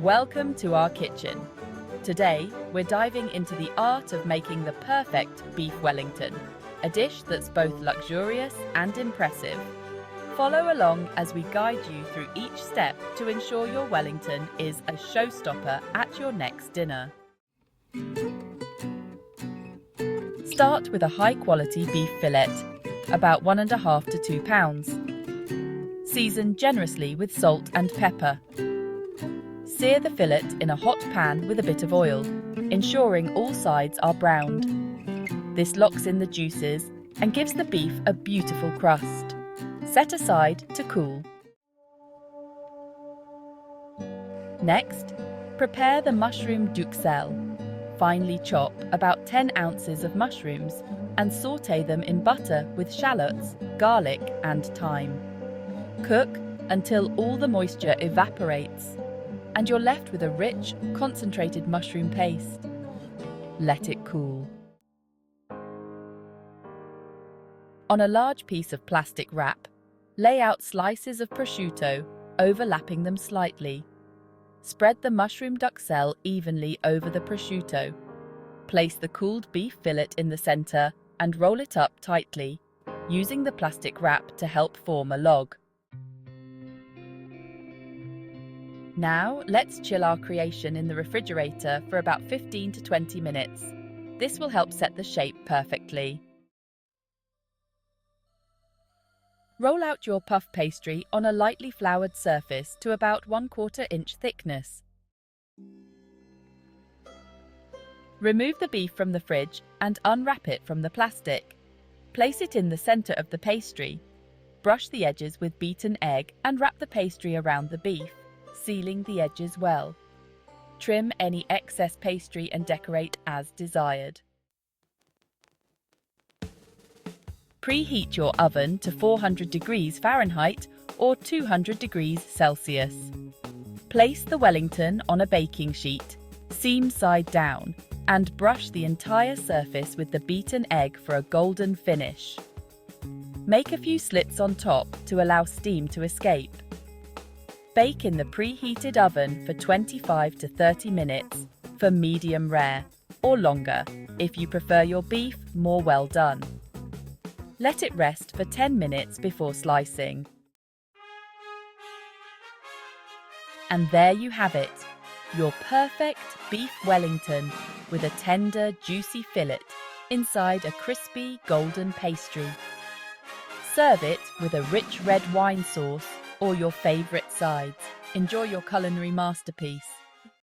Welcome to our kitchen. Today, we're diving into the art of making the perfect beef Wellington, a dish that's both luxurious and impressive. Follow along as we guide you through each step to ensure your Wellington is a showstopper at your next dinner. Start with a high-quality beef fillet, about 1.5 to 2 pounds. Season generously with salt and pepper. Sear the fillet in a hot pan with a bit of oil, ensuring all sides are browned. This locks in the juices and gives the beef a beautiful crust. Set aside to cool. Next, prepare the mushroom duxelle. Finely chop about 10 ounces of mushrooms and sauté them in butter with shallots, garlic and thyme. Cook until all the moisture evaporates and you're left with a rich, concentrated mushroom paste. Let it cool. On a large piece of plastic wrap, lay out slices of prosciutto, overlapping them slightly. Spread the mushroom duxelle evenly over the prosciutto. Place the cooled beef fillet in the center and roll it up tightly, using the plastic wrap to help form a log. Now, let's chill our creation in the refrigerator for about 15 to 20 minutes. This will help set the shape perfectly. Roll out your puff pastry on a lightly floured surface to about 1/4 inch thickness. Remove the beef from the fridge and unwrap it from the plastic. Place it in the center of the pastry. Brush the edges with beaten egg and wrap the pastry around the beef, sealing the edges well. Trim any excess pastry and decorate as desired. Preheat your oven to 400 degrees Fahrenheit or 200 degrees Celsius. Place the Wellington on a baking sheet, seam side down, and brush the entire surface with the beaten egg for a golden finish. Make a few slits on top to allow steam to escape. Bake in the preheated oven for 25 to 30 minutes for medium rare, or longer if you prefer your beef more well done. Let it rest for 10 minutes before slicing. And there you have it, your perfect beef Wellington with a tender, juicy fillet inside a crispy, golden pastry. Serve it with a rich red wine sauce or your favourite sides. Enjoy your culinary masterpiece.